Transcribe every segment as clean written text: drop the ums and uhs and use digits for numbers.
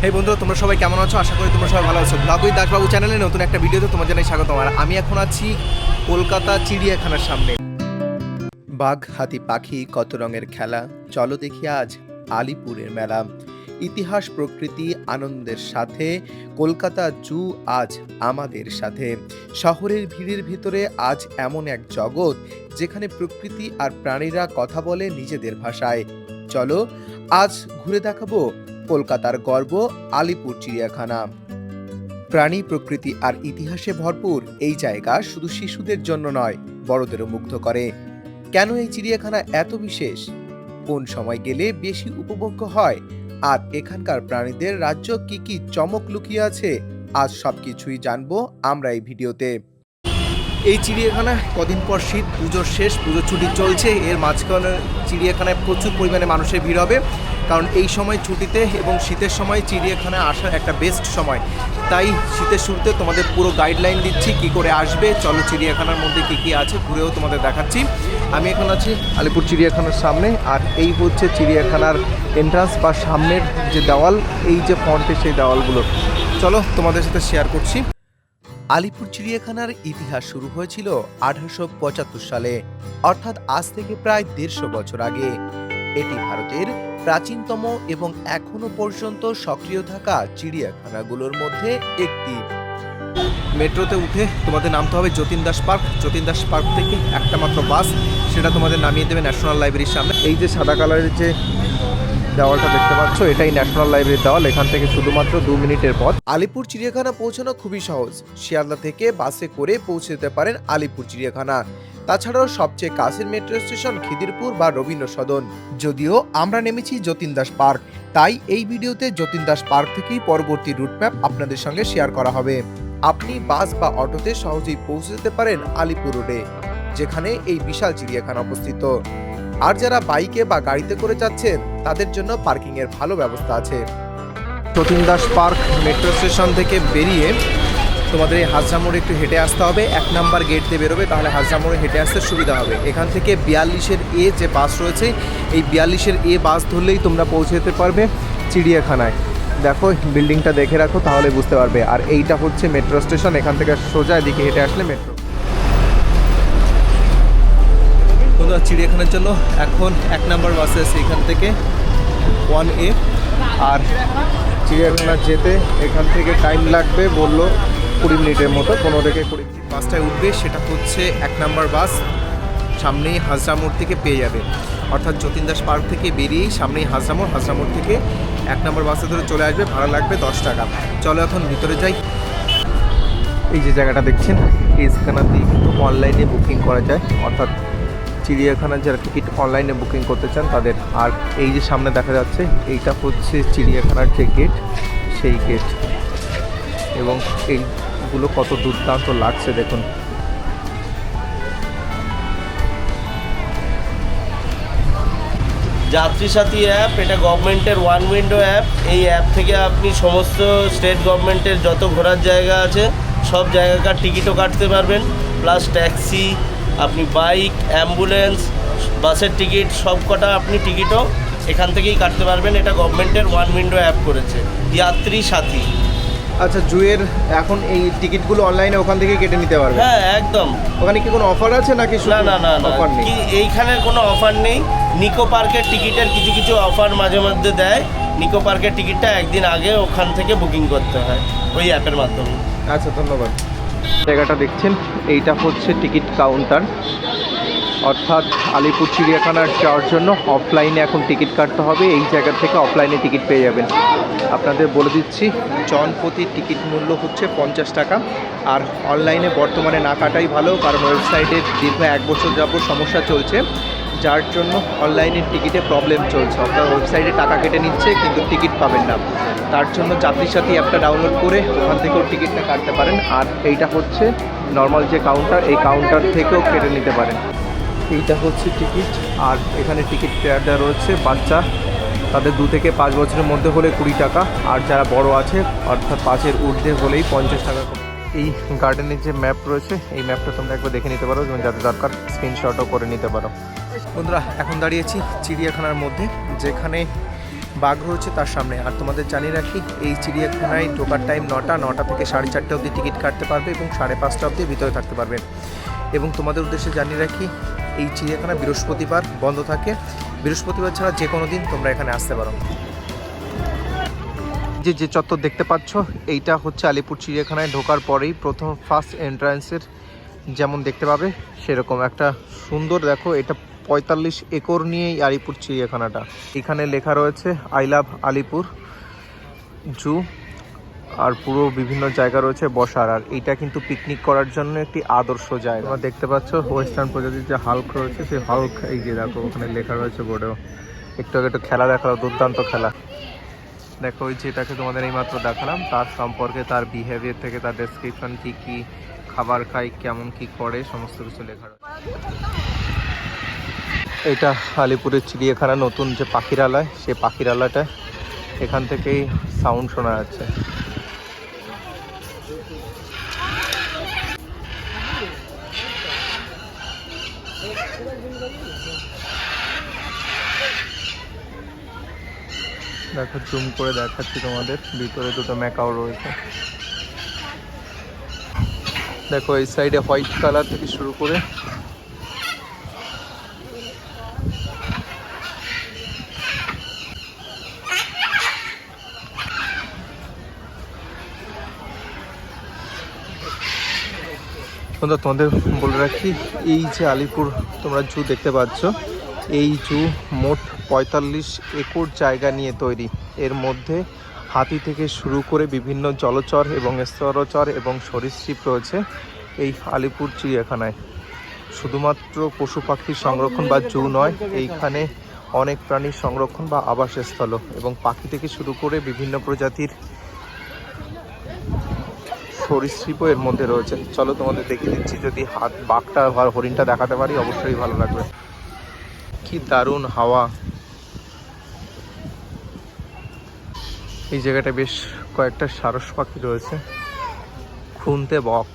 হেই বন্ধুরা, তোমরা সবাই কেমন আছো? আশা করি তোমরা সবাই ভালো আছো। ব্লগ উইথ দাসবাবু চ্যানেলে নতুন একটা ভিডিওতে তোমার জানাই স্বাগতম। আর আমি এখন আছি কলকাতা চিড়িয়াখানার সামনে। বাঘ, হাতি, পাখি, কত রঙের খেলা, চলো দেখি আজ আলিপুরের মেলা। ইতিহাস, প্রকৃতি, আনন্দের সাথে কলকাতা জু আজ আমাদের সাথে। শহরের ভিড়ের ভিতরে আজ এমন এক জগৎ যেখানে প্রকৃতি আর প্রাণীরা কথা বলে নিজেদের ভাষায়। চলো আজ ঘুরে দেখাবো কলকাতার গর্ব আলিপুর চিড়িয়াখানা। প্রাণী, প্রকৃতি আর ইতিহাসে ভরপুর এই জায়গা শুধু শিশুদের জন্য নয়, বড়দেরও মুগ্ধ করে। কেন এই চিড়িয়াখানা এত বিশেষ? কোন সময় গেলে বেশি উপভোগ্য হয়? আর এখানকার প্রাণীদের রাজ্য কি কি চমক লুকিয়ে আছে, আজ সবকিছুই জানবো আমরা এই ভিডিওতে। এই চিড়িয়াখানায় কদিন পর শীত, পুজোর শেষ, পুজোর ছুটি চলছে। এর মাঝখানে চিড়িয়াখানায় প্রচুর পরিমাণে মানুষের ভিড় হবে, কারণ এই সময় ছুটিতে এবং শীতের সময় চিড়িয়াখানায় আসার একটা বেস্ট সময়। তাই শীতের শুরুতে তোমাদের পুরো গাইডলাইন দিচ্ছি কি করে আসবে। চলো চিড়িয়াখানার মধ্যে কি কি আছে ঘুরেও তোমাদের দেখাচ্ছি। আমি এখন আছি আলিপুর চিড়িয়াখানার সামনে, আর এই হচ্ছে চিড়িয়াখানার এন্ট্রান্স বা সামনের যে দেওয়াল, এই যে ফ্রন্টে সেই দেওয়ালগুলো চলো তোমাদের সাথে শেয়ার করছি। আলিপুর চিড়িয়াখানার ইতিহাস শুরু হয়েছিল 1875 সালে, অর্থাৎ আজ থেকে প্রায় 150 বছর আগে। এটি ভারতের প্রাচীনতম এবং এখনো পর্যন্ত সক্রিয় থাকা চিড়িয়াখানাগুলোর মধ্যে একটি। মেট্রোতে উঠে তোমাদের নামতে হবে যতীন দাস পার্ক। যতীন দাস পার্ক থেকে একটা মাত্র বাস, সেটা তোমাদের নামিয়ে দেবে ন্যাশনাল লাইব্রেরির সামনে। এই যে সাদা কালারের যে দেওয়ালটা দেখতে পাচ্ছ, এটাই ন্যাশনাল লাইব্রেরির দেওয়াল। এখান থেকে শুধুমাত্র 2 মিনিটের পথ। আলিপুর চিড়িয়াখানা পৌঁছানো খুবই সহজ। শিয়ালদা থেকে বাসে করে পৌঁছে যেতে পারেন আলিপুর চিড়িয়াখানা। তাছাড়াও সবচেয়ে কাছের মেট্রো স্টেশন খিদিরপুর বা রবীন্দ্র সদন। যদিও আমরা নেমেছি যতীন দাস পার্ক, তাই এই ভিডিওতে যতীন দাস পার্ক থেকেই পরবর্তী রুট ম্যাপ আপনাদের সঙ্গে শেয়ার করা হবে। আপনি বাস বা অটোতে সহজেই পৌঁছে যেতে পারেন আলিপুর রোডে, যেখানে এই বিশাল চিড়িয়াখানা অবস্থিত। আর যারা বাইকে বা গাড়িতে করে যাচ্ছেন তাদের জন্য পার্কিং এর ভালো ব্যবস্থা আছে। Jatin Das park metro station থেকে বেরিয়ে তোমাদের এই হাজরা মোড়ে একটু হেঁটে আসতে হবে। 1 নাম্বার গেট দিয়ে বেরোবে, তাহলে হাজরা মোড়ে হেঁটে আসতে সুবিধা হবে। এখান থেকে 42-এর এ যে বাস রয়েছে, এই 42-এর এ বাস ধরলেই তোমরা পৌঁছে যেতে পারবে চিড়িয়াখানায়। দেখো বিল্ডিংটা দেখে রাখো, তাহলে বুঝতে পারবে। আর এইটা হচ্ছে মেট্রো স্টেশন, এখান থেকে সোজা এদিকে হেঁটে আসলে মেট্রো। চিড়িয়াখানার জন্য এখন 1 নাম্বার বাসে আছে এখান থেকে 1A। আর চিড়িয়াখানা যেতে এখান থেকে টাইম লাগবে বললো 20 মিনিটের মতো, 15 থেকে 20 মিনিট। বাসটায় উঠবে, সেটা হচ্ছে 1 নাম্বার বাস। সামনেই হাজরা মোড় থেকে পেয়ে যাবে, অর্থাৎ যতীন দাস পার্ক থেকে বেরিয়েই সামনেই হাজরা মোড়। হাজরা মোড় থেকে 1 নাম্বার বাসে ধরে চলে আসবে, ভাড়া লাগবে 10 টাকা। চলো এখন ভিতরে যাই। এই যে জায়গাটা দেখছেন, এই স্ক্যানার দিয়ে কিন্তু অনলাইনে বুকিং করা যায়, অর্থাৎ চিড়িয়াখানার যারা টিকিট অনলাইনে বুকিং করতে চান তাদের। আর এই যে সামনে দেখা যাচ্ছে, এইটা হচ্ছে চিড়িয়াখানার যে গেট, সেই গেট। এবং এইগুলো কত দুর্দান্ত লাগছে দেখুন। যাত্রী সাথী অ্যাপ, এটা গভর্নমেন্টের ওয়ান উইন্ডো অ্যাপ। এই অ্যাপ থেকে আপনি সমস্ত স্টেট গভর্নমেন্টের যত ঘোরার জায়গা আছে সব জায়গাকার টিকিটও কাটতে পারবেন, প্লাস ট্যাক্সি, আপনি বাইক, অ্যাম্বুলেন্স, বাসের টিকিট, সব কটা আপনি টিকিটও এখান থেকেই কাটতে পারবেন। এটা গভর্নমেন্টের ওয়ান উইন্ডো অ্যাপ করেছে যাত্রী সাথী। আচ্ছা, জুয়ের এখন এই টিকিটগুলো অনলাইনে ওখান থেকে কেটে নিতে পারবে? হ্যাঁ, একদম। ওখানে কি কোনো অফার আছে নাকি? না, অফার নেই। কি এইখানে কোনো অফার নেই। নিকো পার্কের টিকিটের কিছু কিছু অফার মাঝে মধ্যে দেয়। নিকো পার্কের টিকিটটা একদিন আগে ওখান থেকে বুকিং করতে হয় ওই অ্যাপের মাধ্যমে। আচ্ছা, ধন্যবাদ। জায়গাটা দেখছেন, এইটা হচ্ছে টিকিট কাউন্টার, অর্থাৎ আলিপুর চিড়িয়াখানার যাওয়ার জন্য অফলাইনে এখন টিকিট কাটতে হবে। এই জায়গা থেকে অফলাইনে টিকিট পেয়ে যাবেন। আপনাদের বলে দিচ্ছি, জন প্রতি টিকিট মূল্য হচ্ছে 50 টাকা। আর অনলাইনে বর্তমানে না কাটাই ভালো, কারণ ওয়েবসাইটে দীর্ঘ 1 বছর যাবত সমস্যা চলছে, যার জন্য অনলাইনের টিকিটে প্রবলেম চলছে। অর্থাৎ ওয়েবসাইটে টাকা কেটে নিচ্ছে কিন্তু টিকিট পাবেন না। তার জন্য যাত্রী সাথী অ্যাপটা ডাউনলোড করে ওখান থেকেও টিকিটটা কাটতে পারেন। আর এইটা হচ্ছে নর্মাল যে কাউন্টার, এই কাউন্টার থেকেও কেটে নিতে পারেন। এইটা হচ্ছে টিকিট। আর এখানে টিকিট পেয়ারটা রয়েছে বাচ্চা, তাদের 2 থেকে 5 বছরের মধ্যে হলে 20 টাকা, আর যারা বড় আছে অর্থাৎ 5-এর ঊর্ধ্বে হলেই 50 টাকা করে। এই গার্ডেনের যে ম্যাপ রয়েছে, এই ম্যাপটা তোমরা একবার দেখে নিতে পারো, এবং যাদের দরকার স্ক্রিনশটও করে নিতে পারো। বন্ধুরা, এখন দাঁড়িয়েছি চিড়িয়াখানার মধ্যে, যেখানে বাঘ রয়েছে তার সামনে। আর তোমাদের জানিয়ে রাখি, এই চিড়িয়াখানায় ঢোকার টাইম 9টা থেকে 4:30 অবধি টিকিট কাটতে পারবে এবং 5:30 অবধি ভিতরে থাকতে পারবে। এবং তোমাদের উদ্দেশ্যে জানিয়ে রাখি, এই চিড়িয়াখানা বৃহস্পতিবার বন্ধ থাকে, বৃহস্পতিবার ছাড়া যে কোনো দিন তোমরা এখানে আসতে পারো। যে চত্বর দেখতে পাচ্ছ, এইটা হচ্ছে আলিপুর চিড়িয়াখানায় ঢোকার পরেই প্রথম ফার্স্ট এন্ট্রান্সের যেমন দেখতে পাবে সেরকম একটা সুন্দর, দেখো এটা 45 একর নিয়ে এই আলিপুর চিড়িয়াখানাটা। এখানে লেখা রয়েছে আই লাভ আলিপুর জু, আর পুরো বিভিন্ন জায়গা রয়েছে বসার। আর এইটা কিন্তু পিকনিক করার জন্য একটি আদর্শ জায়গা। তোমরা দেখতে পাচ্ছ ওয়েস্টার্ন প্রজাতির যে হাল্ক রয়েছে, সেই হাল্ক এই যে দেখো ওখানে লেখা রয়েছে বোর্ডেও। একটু আগে একটু খেলা দেখালো, দুর্দান্ত খেলা। দেখো ওই যেটাকে তোমাদের এইমাত্র দেখালাম, তার সম্পর্কে, তার বিহেভিয়ার থেকে তার ডেসক্রিপশন, কি কি খাবার খায়, কেমন কি করে, সমস্ত কিছু লেখা রয়েছে। এটা আলিপুরের চিড়িয়াখানা নতুন যে পাখিরালয়, সেই পাখিরালয়টা এখান থেকেই সাউন্ড শোনা যাচ্ছে। দেখো জুম করে দেখাচ্ছি তোমাদের, ভিতরে দুটো ম্যাকাও রয়েছে। দেখো এই সাইডে হোয়াইট কালার থেকে শুরু করে তোমাদের বলে রাখি, এই যে আলিপুর তোমরা জু দেখতে পাচ্ছ, এই জু মোট 45 একর জায়গা নিয়ে তৈরি। এর মধ্যে হাতি থেকে শুরু করে বিভিন্ন জলচর এবং স্থলচর এবং সরীসৃপ রয়েছে এই আলিপুর চিড়িয়াখানায়। শুধুমাত্র পশু পাখির সংরক্ষণ বা জু নয়, এইখানে অনেক প্রাণীর সংরক্ষণ বা আবাসস্থল এবং পাখি থেকে শুরু করে বিভিন্ন প্রজাতির সরীসৃপও এর মধ্যে রয়েছে। চলো তোমাদের দেখিয়ে দিচ্ছি, যদি বাঘটা আর হরিণটা দেখাতে পারি অবশ্যই ভালো লাগবে। কি দারুণ হাওয়া। এই জায়গাটা বেশ কয়েকটা সারস পাখি রয়েছে। খুনতে বক,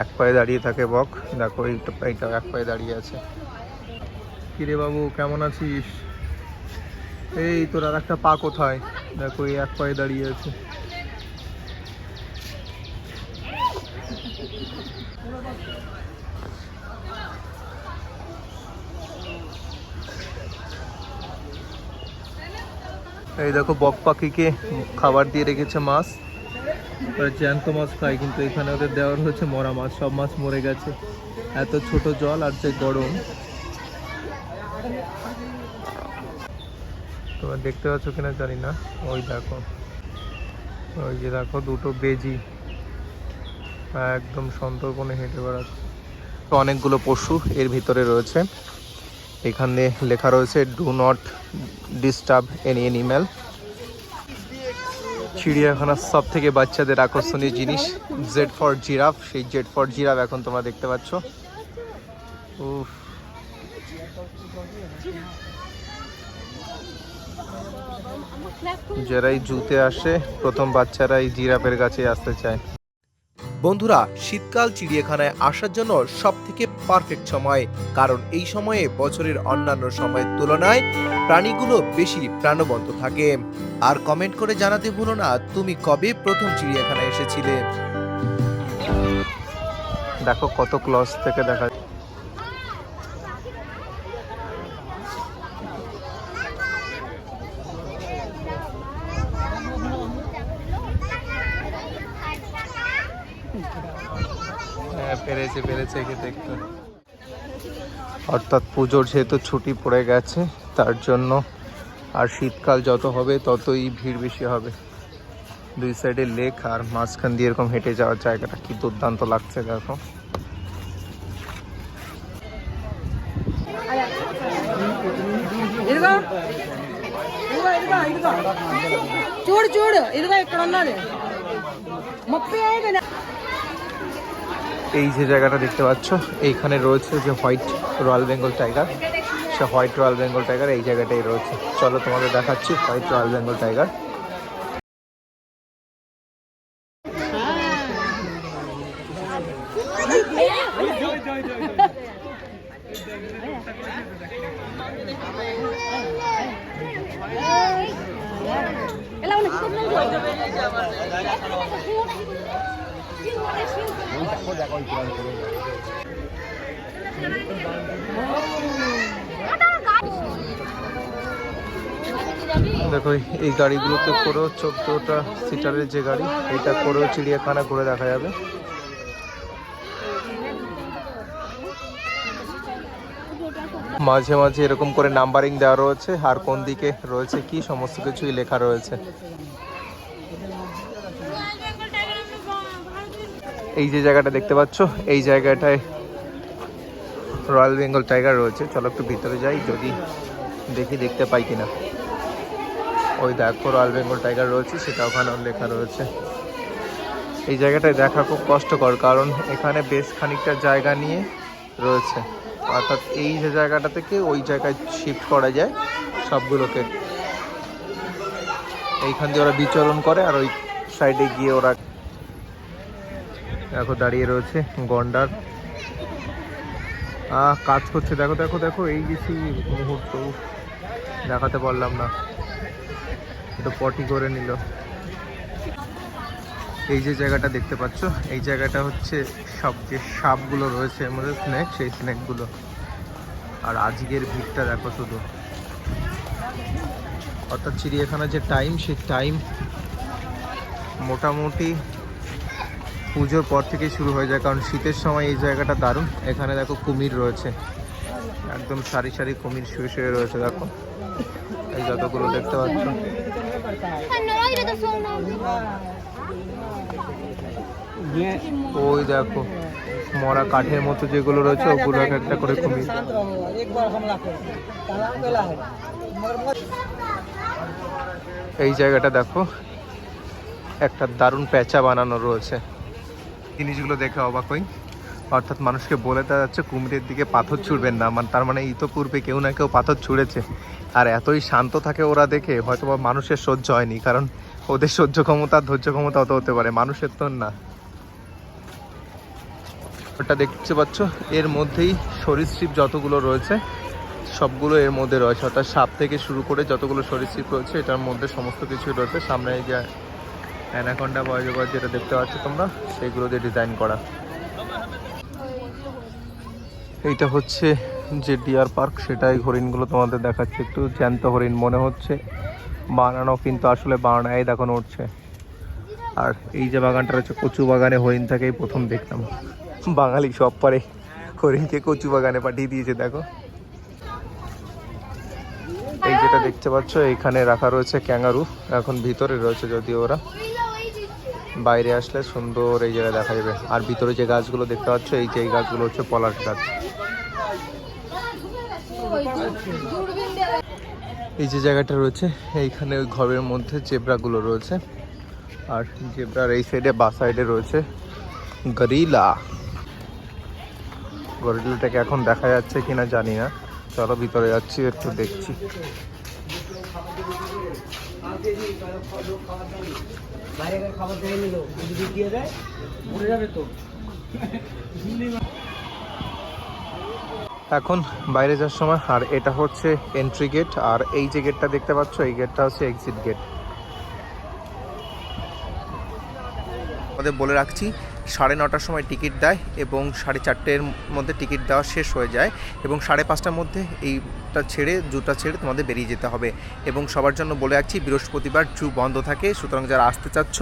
এক পায়ে দাঁড়িয়ে থাকে বক। দেখো এইটা এক পায়ে দাঁড়িয়ে আছে। কিরে বাবু কেমন আছিস? এই তোর আর একটা পা কোথায়? দেখো এই এক পায়ে দাঁড়িয়ে আছে। এই দেখো বক পাখিকে খাবার দিয়ে রেখেছে মাছ, জ্যান্ত মাছ খায়, কিন্তু এখানে ওদের দেওয়ার হচ্ছে মরা মাছ। সব মাছ মরে গেছে, এত ছোট জল আর যে গরম। তোমরা দেখতে পাচ্ছ কিনা জানি না, ওই দেখো, ওই যে দেখো দুটো বেজি একদম সন্তর্পণে হেঁটে বেড়াচ্ছে। তো অনেকগুলো পশু এর ভিতরে রয়েছে। এখানে লেখা রয়েছে do not disturb any animal. চিড়িয়াখানার সব থেকে বাচ্চাদের আকর্ষণীয় জিনিস জেড ফর জিরাফ। সেই জেড ফর জিরাফ এখন তোমরা দেখতে পাচ্ছ। উফ, যারাই জুতে আসে প্রথম বাচ্চারা এই জিরাফের কাছে আসতে চায়। বন্ধুরা, শীতকাল চিড়িয়াখানায় আসার জন্য সব থেকে পারফেক্ট সময়, কারণ এই সময়ে বছরের অন্যান্য সময়ের তুলনায় প্রাণীগুলো বেশি প্রাণবন্ত থাকে। আর কমেন্ট করে জানাতে ভুলো না তুমি কবে প্রথম চিড়িয়াখানায় এসেছিলে। দেখো কত ক্লস থেকে দেখা পেরেছে একে দেখতে। অর্থাৎ পুজোর যেহেতু ছুটি পড়ে গেছে তার জন্য, আর শীতকাল যত হবে ততই ভিড় বেশি হবে। দুই সাইডে লেক আর মাঝখান দিয়ে এরকম হেঁটে যাওয়ার জায়গাটা কি দুর্দান্ত লাগছে দেখো। এই যে জায়গাটা দেখতে পাচ্ছ, এইখানে রয়েছে যে হোয়াইট রয়্যাল বেঙ্গল টাইগার। সে হোয়াইট রয়্যাল বেঙ্গল টাইগার এই জায়গাটাই রয়েছে। চলো তোমাদের দেখাচ্ছি হোয়াইট রয়্যাল বেঙ্গল টাইগার। দেখো এই গাড়িগুলোতে করেও 14টা সিটারের যে গাড়ি, এটা করেও চিড়িয়াখানা ঘুরে দেখা যাবে। মাঝে মাঝে এরকম করে নাম্বারিং দেওয়া রয়েছে, আর কোন দিকে রয়েছে কি সমস্ত কিছুই লেখা রয়েছে। এই যে জায়গাটা দেখতে পাচ্ছ, এই জায়গাটায় রয়্যাল বেঙ্গল টাইগার রয়েছে। চলো একটু ভিতরে যাই, যদি দেখতে পাই কিনা। ওই দেখো রয়্যাল বেঙ্গল টাইগার রয়েছে, সেটা ওখানেও লেখা রয়েছে। এই জায়গাটায় দেখা খুব কষ্টকর, কারণ এখানে বেশ খানিকটা জায়গা নিয়ে রয়েছে। অর্থাৎ এই যে জায়গাটা থেকে ওই জায়গায় শিফট করা যায় সবগুলোকে। এইখান দিয়ে ওরা বিচরণ করে, আর ওই সাইডে গিয়ে ওরা দেখো দাঁড়িয়ে রয়েছে গন্ডার কাজ করছে। দেখো দেখো দেখো, এই যে সেই মুহূর্ত দেখাতে পারলাম না, এটা পটি করে নিল। এই যে জায়গাটা দেখতে পাচ্ছ, এই জায়গাটা হচ্ছে সব যে সাপগুলো রয়েছে এর মধ্যে স্নেক, সেই স্নেকগুলো। আর আজকের ভিড়টা দেখো শুধু, অর্থাৎ চিড়িয়াখানার যে টাইম, সেই টাইম মোটামুটি পুজোর পর থেকে শুরু হয়ে যায়, কারণ শীতের সময় এই জায়গাটা দারুণ। এখানে দেখো কুমির রয়েছে, একদম সারি সারি কুমির শুয়ে শুয়ে রয়েছে। দেখো এই যতগুলো দেখতে পাচ্ছ, ওই দেখো মরা কাঠের মতো যেগুলো রয়েছে, ওগুলো এক একটা করে কুমির। এই জায়গাটা দেখো, একটা দারুণ প্যাঁচা বানানো রয়েছে। জিনিসগুলো দেখে অবাক হই, অর্থাৎ মানুষকে বলে দেওয়া যাচ্ছে কুমিরের দিকে পাথর ছুঁড়বেন না। তার মানে ইতোপূর্বে কেউ না কেউ পাথর ছুঁড়েছে। আর এতই শান্ত থাকে ওরা দেখে, হয়তো বা মানুষের সহ্য হয়নি, কারণ ওদের সহ্য ক্ষমতা ধৈর্য ক্ষমতা অত হতে পারে, মানুষের তো না। ওটা দেখতে পাচ্ছ, এর মধ্যেই সরীসৃপ যতগুলো রয়েছে সবগুলো এর মধ্যে রয়েছে। অর্থাৎ সাপ থেকে শুরু করে যতগুলো সরীসৃপ রয়েছে এটার মধ্যে সমস্ত কিছুই রয়েছে। সামনে এই যে অ্যানাকন্ডা বা অজগর যেটা দেখতে পাচ্ছ তোমরা, সেইগুলো দিয়ে ডিজাইন করা। এইটা হচ্ছে যে ডিয়ার পার্ক, সেটাই হরিণগুলো তোমাদের দেখাচ্ছে। একটু জ্যান্ত হরিণ মনে হচ্ছে, বানানো কিন্তু আসলে বানায় দেখো উঠছে। আর এই যে বাগানটা রয়েছে, কচু বাগানে হরিণ থেকেই প্রথম দেখলাম। বাঙালি সব পারে, হরিণকে কচু বাগানে পাঠিয়ে দিয়েছে। দেখো এই যেটা দেখতে পাচ্ছ, এইখানে রাখা রয়েছে ক্যাঙ্গারু, এখন ভিতরে রয়েছে, যদিও ওরা বাইরে আসলে সুন্দর এই জায়গায় দেখা যাবে। আর ভিতরে যে গাছগুলো দেখতে পাচ্ছ, এই যে এই গাছগুলো হচ্ছে পলাশ গাছ। এই যে জায়গাটা রয়েছে, এইখানে ওই ঘরের মধ্যে জেব্রাগুলো রয়েছে। আর জেব্রার এই সাইডে বা সাইডে রয়েছে গরিলা। গরিলাটাকে এখন দেখা যাচ্ছে কিনা জানি না, চলো ভিতরে যাচ্ছি, একটু দেখছি। এখন বাইরে যাওয়ার সময়, আর এটা হচ্ছে এন্ট্রি গেট, আর এই যে গেটটা দেখতে পাচ্ছ, এই গেটটা হচ্ছে এক্সিট গেট। আমাদের বলে রাখছি, 9:30টার সময় টিকিট দেয় এবং 4:30-এর মধ্যে টিকিট দেওয়া শেষ হয়ে যায়, এবং 5:30টার মধ্যে এইটা ছেড়ে জুটা ছেড়ে তোমাদের বেরিয়ে যেতে হবে। এবং সবার জন্য বলে রাখছি, বৃহস্পতিবার জু বন্ধ থাকে, সুতরাং যারা আসতে চাচ্ছ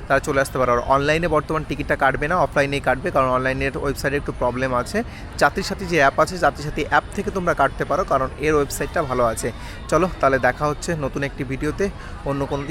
তারা চলে আসতে পারো। আর অনলাইনে বর্তমান টিকিটটা কাটবে না, অফলাইনেই কাটবে, কারণ অনলাইনের ওয়েবসাইটে একটু প্রবলেম আছে। যাত্রী সাথী যে অ্যাপ আছে, যাত্রী সাথী অ্যাপ থেকে তোমরা কাটতে পারো, কারণ এর ওয়েবসাইটটা ভালো আছে। চলো তাহলে দেখা হচ্ছে নতুন একটি ভিডিওতে অন্য কোনো